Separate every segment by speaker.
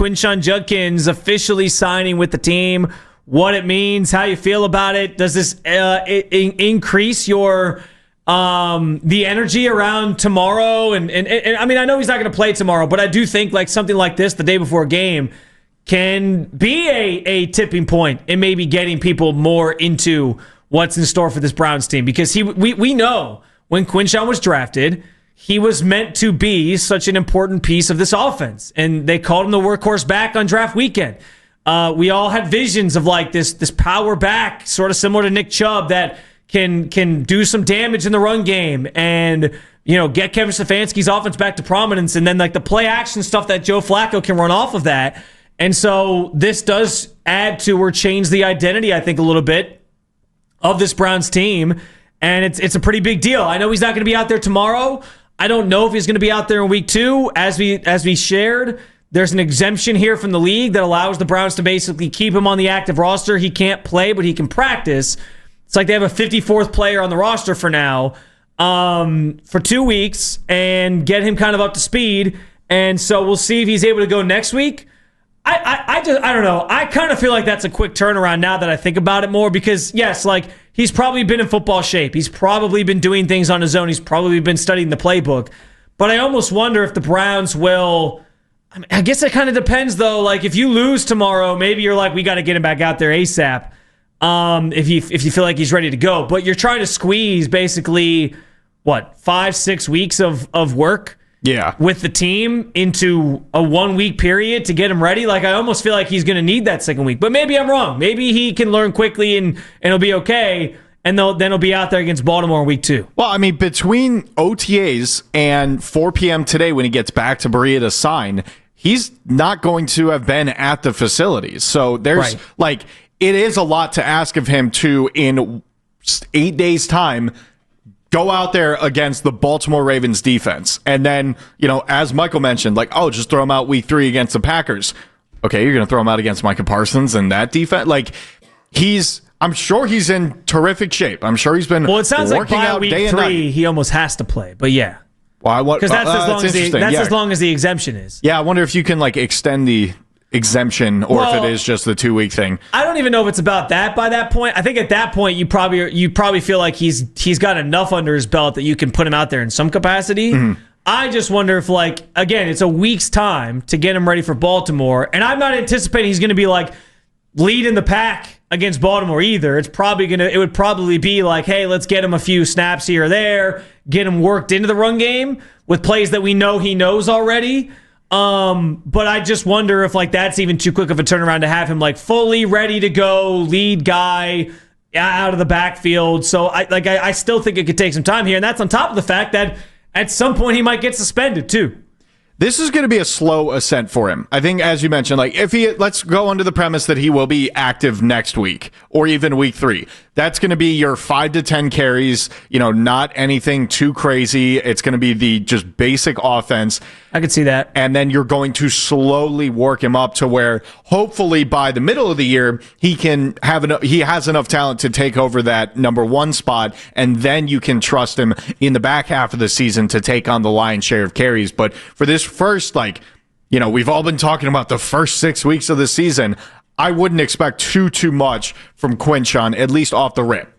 Speaker 1: Quinn Sean Judkins officially signing with the team, what it means, how you feel about it. Does this increase your the energy around tomorrow? And I mean, I know he's not going to play tomorrow, but I do think like something like this the day before a game can be a tipping point in maybe getting people more into what's in store for this Browns team. Because we know when Quinn was drafted, he was meant to be such an important piece of this offense. And they called him the workhorse back on draft weekend. We all had visions of like this power back, sort of similar to Nick Chubb, that can do some damage in the run game and, you know, get Kevin Stefanski's offense back to prominence, and then like the play action stuff that Joe Flacco can run off of that. And so this does add to or change the identity, I think, a little bit of this Browns team, and it's a pretty big deal. I know he's not going to be out there tomorrow. I don't know if he's going to be out there in week 2. As we shared, there's an exemption here from the league that allows the Browns to basically keep him on the active roster. He can't play, but he can practice. It's like they have a 54th player on the roster for now for 2 weeks and get him kind of up to speed. And so we'll see if he's able to go next week. I don't know. I kind of feel like that's a quick turnaround now that I think about it more, because yes, like he's probably been in football shape. He's probably been doing things on his own. He's probably been studying the playbook. But I almost wonder if the Browns will. I guess it kind of depends though. Like if you lose tomorrow, maybe you're like, we got to get him back out there ASAP. If you feel like he's ready to go, but you're trying to squeeze basically what 5-6 weeks of work.
Speaker 2: Yeah,
Speaker 1: with the team into a 1 week period to get him ready. Like I almost feel like he's going to need that second week, but maybe I'm wrong. Maybe he can learn quickly and it'll be okay. And then he'll be out there against Baltimore in week 2.
Speaker 2: Well, I mean, between OTAs and 4 p.m. today when he gets back to Berea to sign, he's not going to have been at the facilities. So there's like, it is a lot to ask of him to, in 8 days' time, go out there against the Baltimore Ravens defense. And then, you know, as Michael mentioned, like, oh, just throw him out week 3 against the Packers. Okay, you're going to throw him out against Micah Parsons and that defense? Like, I'm sure he's in terrific shape. I'm sure he's been
Speaker 1: well, it sounds
Speaker 2: working
Speaker 1: like by
Speaker 2: out
Speaker 1: week
Speaker 2: day
Speaker 1: 3,
Speaker 2: and night.
Speaker 1: he almost has to play. But yeah.
Speaker 2: Well,
Speaker 1: because that's as long as the exemption is.
Speaker 2: Yeah, I wonder if you can like extend the exemption or if it is just the 2 week thing.
Speaker 1: I don't even know if it's about that by that point. I think at that point you probably feel like he's got enough under his belt that you can put him out there in some capacity. Mm-hmm. I just wonder if, like, again, it's a week's time to get him ready for Baltimore, and I'm not anticipating he's going to be like leading the pack against Baltimore either. It would probably be like, hey, let's get him a few snaps here or there, get him worked into the run game with plays that we know he knows already. But I just wonder if like that's even too quick of a turnaround to have him like fully ready to go, lead guy out of the backfield. So I still think it could take some time here, and that's on top of the fact that at some point he might get suspended too.
Speaker 2: This is going to be a slow ascent for him. I think, as you mentioned, like let's go under the premise that he will be active next week or even week 3. That's going to be your 5 to 10 carries, you know, not anything too crazy. It's going to be the just basic offense.
Speaker 1: I could see that.
Speaker 2: And then you're going to slowly work him up to where hopefully by the middle of the year, he has enough talent to take over that number 1 spot. And then you can trust him in the back half of the season to take on the lion's share of carries. But for this first, like, you know, we've all been talking about the first 6 weeks of the season. I wouldn't expect too much from Quinn Sean, at least off the rip.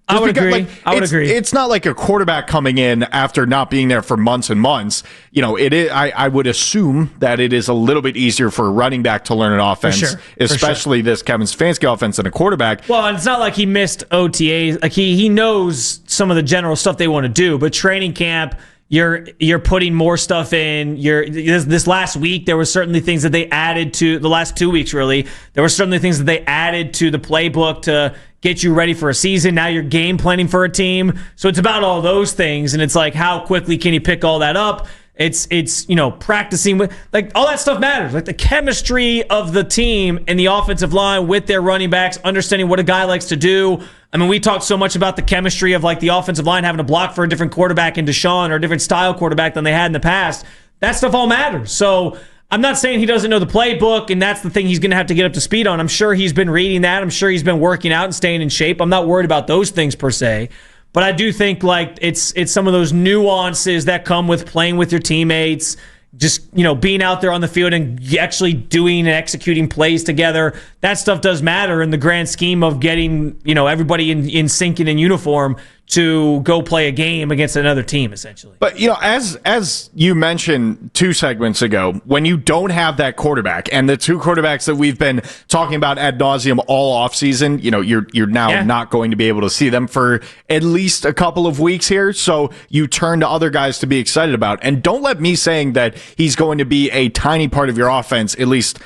Speaker 1: I would agree.
Speaker 2: It's not like a quarterback coming in after not being there for months and months. You know, it is. I would assume that it is a little bit easier for a running back to learn an offense, especially this Kevin Stefanski offense than a quarterback.
Speaker 1: Well, and it's not like he missed OTAs. Like he knows some of the general stuff they want to do, but training camp, you're putting more stuff in. This last week, there were certainly things that they added to the last 2 weeks, really. There were certainly things that they added to the playbook to get you ready for a season. Now you're game planning for a team. So it's about all those things. And it's like, how quickly can you pick all that up? It's you know, practicing with, like, all that stuff matters. Like the chemistry of the team and the offensive line with their running backs, understanding what a guy likes to do. I mean, we talked so much about the chemistry of like the offensive line having to block for a different quarterback in Deshaun or a different style quarterback than they had in the past. That stuff all matters. So I'm not saying he doesn't know the playbook and that's the thing he's going to have to get up to speed on. I'm sure he's been reading that. I'm sure he's been working out and staying in shape. I'm not worried about those things per se. But I do think like it's some of those nuances that come with playing with your teammates, just, being out there on the field and actually doing and executing plays together. That stuff does matter in the grand scheme of getting, everybody in sync and in uniform to go play a game against another team, essentially.
Speaker 2: But, as you mentioned 2 segments ago, when you don't have that quarterback, and the 2 quarterbacks that we've been talking about ad nauseum all offseason, you're now not going to be able to see them for at least a couple of weeks here. So you turn to other guys to be excited about. And don't let me saying that he's going to be a tiny part of your offense, at least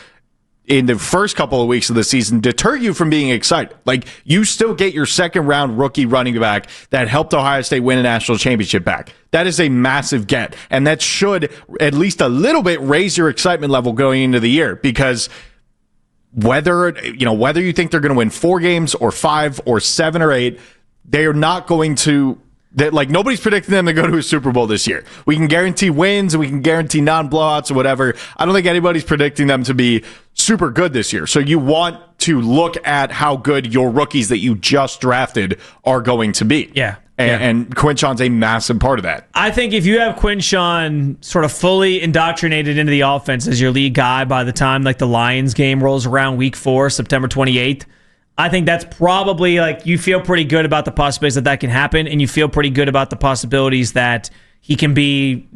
Speaker 2: in the first couple of weeks of the season, deter you from being excited. Like, you still get your second-round rookie running back that helped Ohio State win a national championship back. That is a massive get, and that should at least a little bit raise your excitement level going into the year, because whether you think they're going to win 4 games or 5 or 7 or 8, they are not going to. Nobody's predicting them to go to a Super Bowl this year. We can guarantee wins and we can guarantee non-blowouts or whatever. I don't think anybody's predicting them to be super good this year. So you want to look at how good your rookies that you just drafted are going to be.
Speaker 1: Yeah.
Speaker 2: And Quinshon's a massive part of that.
Speaker 1: I think if you have Quinshon sort of fully indoctrinated into the offense as your lead guy by the time the Lions game rolls around week 4, September 28th, I think that's probably you feel pretty good about the possibilities that can happen, and you feel pretty good about the possibilities that he can be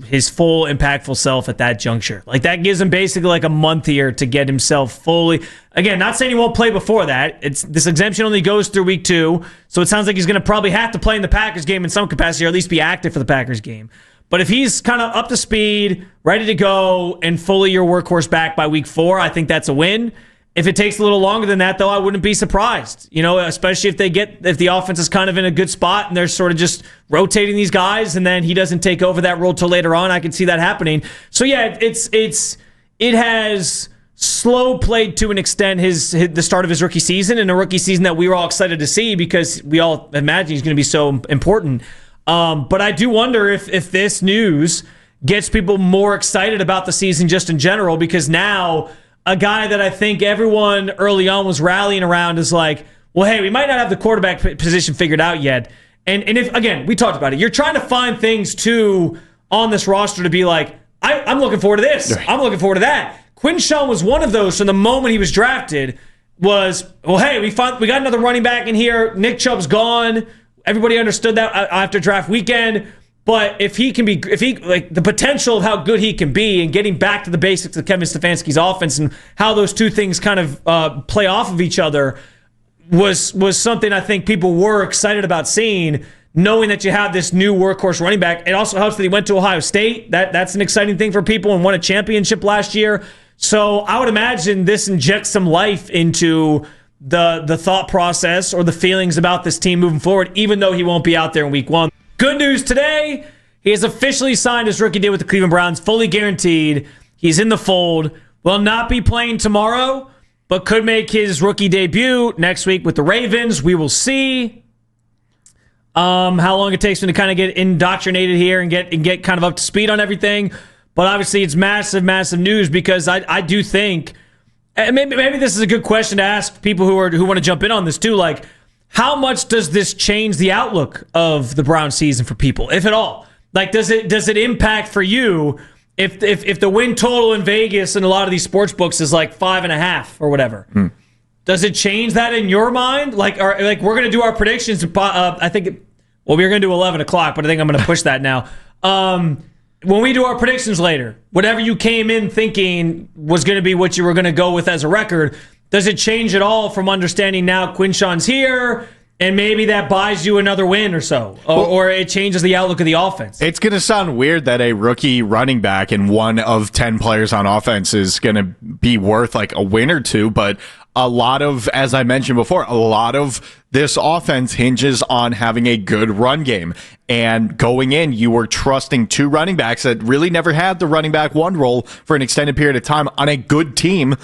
Speaker 1: his full impactful self at that juncture. That gives him basically a month here to get himself fully. Again, not saying he won't play before that. This exemption only goes through week 2, so it sounds like he's going to probably have to play in the Packers game in some capacity, or at least be active for the Packers game. But if he's kind of up to speed, ready to go, and fully your workhorse back by week 4, I think that's a win. If it takes a little longer than that, though, I wouldn't be surprised. Especially if the offense is kind of in a good spot and they're sort of just rotating these guys, and then he doesn't take over that role till later on. I can see that happening. So yeah, it has slow played to an extent the start of his rookie season, and a rookie season that we were all excited to see because we all imagine he's going to be so important. But I do wonder if this news gets people more excited about the season just in general, because now a guy that I think everyone early on was rallying around is well, hey, we might not have the quarterback position figured out yet. And if, again, we talked about it, you're trying to find things too on this roster to be I'm looking forward to this. Right. I'm looking forward to that. Quinshon was one of those from the moment he was drafted was, well, hey, we got another running back in here. Nick Chubb's gone. Everybody understood that after draft weekend. But if the potential of how good he can be and getting back to the basics of Kevin Stefanski's offense and how those two things kind of play off of each other was something I think people were excited about seeing, knowing that you have this new workhorse running back. It also helps that he went to Ohio State. That's an exciting thing for people, and won a championship last year. So I would imagine this injects some life into the thought process or the feelings about this team moving forward, even though he won't be out there in week 1. Good news today, he has officially signed his rookie deal with the Cleveland Browns, fully guaranteed. He's in the fold. Will not be playing tomorrow, but could make his rookie debut next week with the Ravens. We will see how long it takes him to kind of get indoctrinated here and get kind of up to speed on everything. But obviously it's massive, massive news, because I do think, and maybe this is a good question to ask people who want to jump in on this too, how much does this change the outlook of the Browns season for people, if at all? Does it impact for you if the win total in Vegas and a lot of these sports books is 5.5 or whatever? Does it change that in your mind? We're going to do our predictions. I think we're going to do 11 o'clock, but I think I'm going to push that now. When we do our predictions later, whatever you came in thinking was going to be what you were going to go with as a record, does it change at all from understanding now Quinshon's here and maybe that buys you another win or so? Or it changes the outlook of the offense? It's
Speaker 2: going to sound weird that a rookie running back and one of 10 players on offense is going to be worth a win or two, but a lot of, as I mentioned before, a lot of this offense hinges on having a good run game. And going in, you were trusting 2 running backs that really never had the running back 1 role for an extended period of time on a good team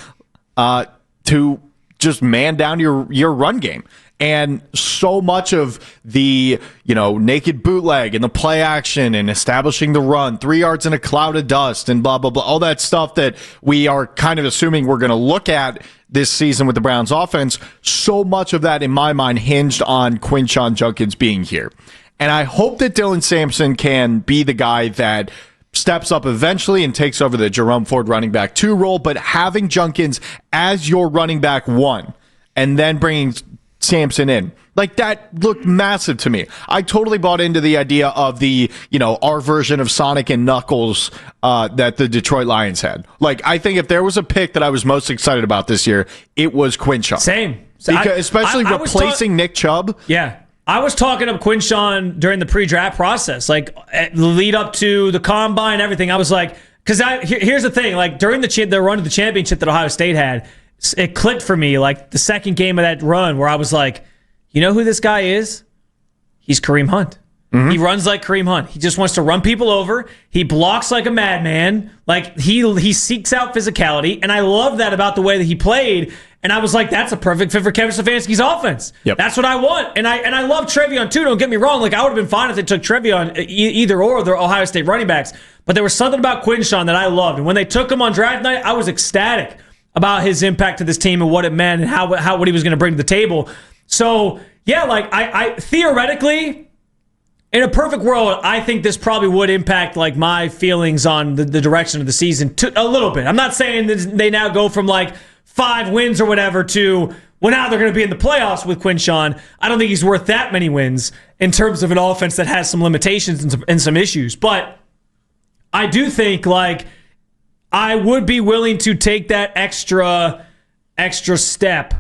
Speaker 2: to just man down your run game. And so much of the, naked bootleg and the play action and establishing the run, 3 yards in a cloud of dust and blah, blah, blah, all that stuff that we are kind of assuming we're going to look at this season with the Browns offense, so much of that in my mind hinged on Quinn Sean Judkins being here. And I hope that Dylan Sampson can be the guy that steps up eventually and takes over the Jerome Ford running back 2 role, but having Judkins as your running back 1 and then bringing Sampson in, like, that looked massive to me. I totally bought into the idea of the, our version of Sonic and Knuckles that the Detroit Lions had. Like, I think if there was a pick that I was most excited about this year, it was Quinshon.
Speaker 1: Same.
Speaker 2: Especially replacing Nick Chubb.
Speaker 1: Yeah. I was talking up Quinshon during the pre-draft process, like lead up to the combine and everything. I was like, because here's the thing, like during the run of the championship that Ohio State had, it clicked for me, like the second game of that run where I was like, you know who this guy is? He's Kareem Hunt. Mm-hmm. He runs like Kareem Hunt. He just wants to run people over. He blocks like a madman. Like he seeks out physicality, and I love that about the way that he played. And I was like, that's a perfect fit for Kevin Stefanski's offense. Yep. That's what I want. And I love Trevion too. Don't get me wrong. Like I would have been fine if they took Trevion either or the Ohio State running backs. But there was something about Quinshon that I loved. And when they took him on draft night, I was ecstatic about his impact to this team and what it meant and how what he was going to bring to the table. So yeah, like I theoretically, in a perfect world, I think this probably would impact like my feelings on the direction of the season a little bit. I'm not saying that they now go from like 5 wins or whatever to, well, now they're going to be in the playoffs with Quinshon. I don't think he's worth that many wins in terms of an offense that has some limitations and some issues. But I do think like I would be willing to take that extra step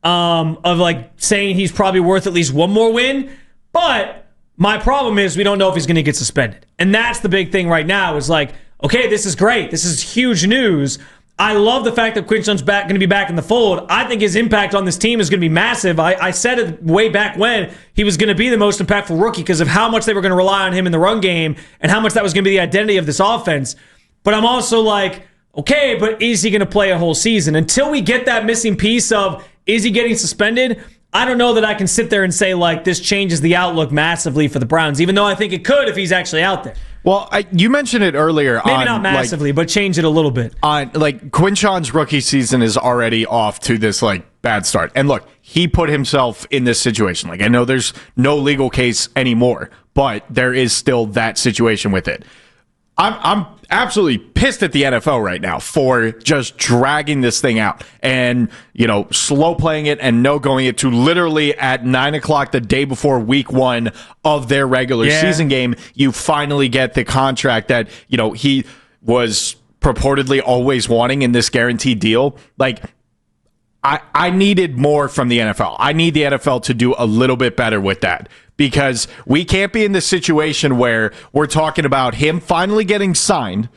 Speaker 1: of like saying he's probably worth at least one more win. But my problem is we don't know if he's going to get suspended. And that's the big thing right now is like, okay, this is great. This is huge news. I love the fact that Quinshon's going to be back in the fold. I think his impact on this team is going to be massive. I said it way back when he was going to be the most impactful rookie because of how much they were going to rely on him in the run game and how much that was going to be the identity of this offense. But I'm also like, okay, but is he going to play a whole season? Until we get that missing piece of, is he getting suspended? I don't know that I can sit there and say, like, this changes the outlook massively for the Browns, even though I think it could if he's actually out there.
Speaker 2: Well, you mentioned it earlier.
Speaker 1: Maybe not massively, but change it a little bit.
Speaker 2: Quinshon's rookie season is already off to this, bad start. And look, he put himself in this situation. I know there's no legal case anymore, but there is still that situation with it. I'm absolutely pissed at the NFL right now for just dragging this thing out and, slow playing it and no going it to literally at 9:00 the day before week 1 of their regular season game. You finally get the contract that, he was purportedly always wanting in this guaranteed deal. I needed more from the NFL. I need the NFL to do a little bit better with that because we can't be in this situation where we're talking about him finally getting signed.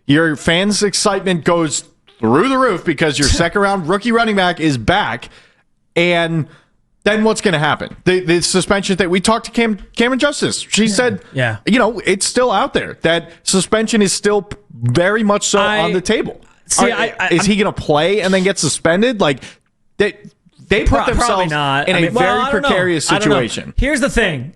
Speaker 2: Your fans' excitement goes through the roof because your second-round rookie running back is back, and then what's going to happen? The suspension that we talked to Cameron Justice. She said, it's still out there. That suspension is still very much so on the table. Is he going to play and then get suspended? They put themselves in a very precarious situation.
Speaker 1: Here's the thing.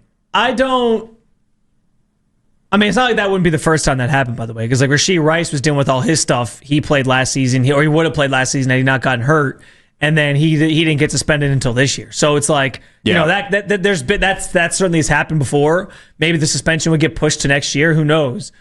Speaker 1: it's not like that wouldn't be the first time that happened, by the way, because Rashee Rice was dealing with all his stuff. He played last season, or he would have played last season had he not gotten hurt, and then he didn't get suspended until this year. So it's that certainly has happened before. Maybe the suspension would get pushed to next year. Who knows?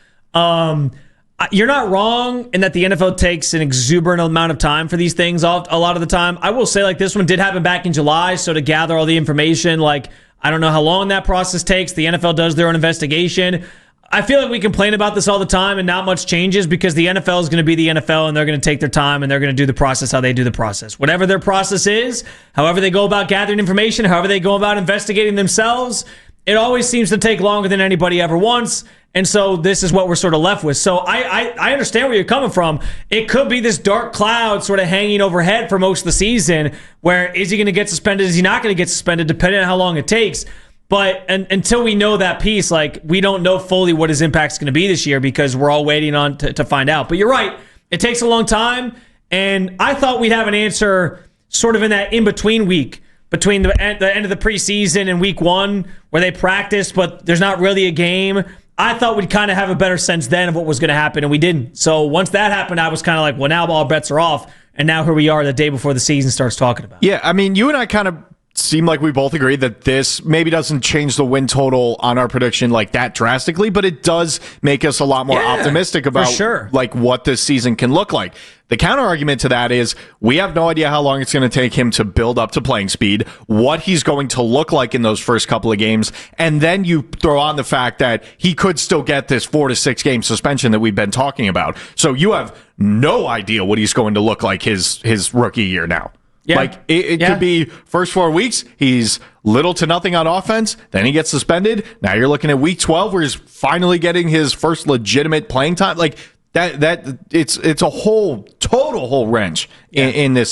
Speaker 1: You're not wrong in that the NFL takes an exuberant amount of time for these things a lot of the time. I will say this one did happen back in July, so to gather all the information, I don't know how long that process takes. The NFL does their own investigation. I feel like we complain about this all the time and not much changes because the NFL is going to be the NFL and they're going to take their time and they're going to do the process how they do the process. Whatever their process is, however they go about gathering information, however they go about investigating themselves, it always seems to take longer than anybody ever wants. And so this is what we're sort of left with. So I understand where you're coming from. It could be this dark cloud sort of hanging overhead for most of the season where is he going to get suspended? Is he not going to get suspended depending on how long it takes? But until we know that piece, we don't know fully what his impact's going to be this year because we're all waiting on to find out. But you're right. It takes a long time. And I thought we'd have an answer sort of in that in-between week between the end of the preseason and week 1 where they practice, but there's not really a game. I thought we'd kind of have a better sense then of what was going to happen, and we didn't. So once that happened, I was kind of well, now all bets are off. And now here we are the day before the season starts talking about it.
Speaker 2: Yeah, you and I kind of seem like we both agree that this maybe doesn't change the win total on our prediction like that drastically, but it does make us a lot more optimistic about like what this season can look like. The counter argument to that is we have no idea how long it's going to take him to build up to playing speed, what he's going to look like in those first couple of games, and then you throw on the fact that he could still get this 4 to 6 game suspension that we've been talking about. So you have no idea what he's going to look like his rookie year now. Yeah. Like, it could be first 4 weeks, he's little to nothing on offense, then he gets suspended. Now you're looking at week 12 where he's finally getting his first legitimate playing time. Like, that it's a total whole wrench in this season.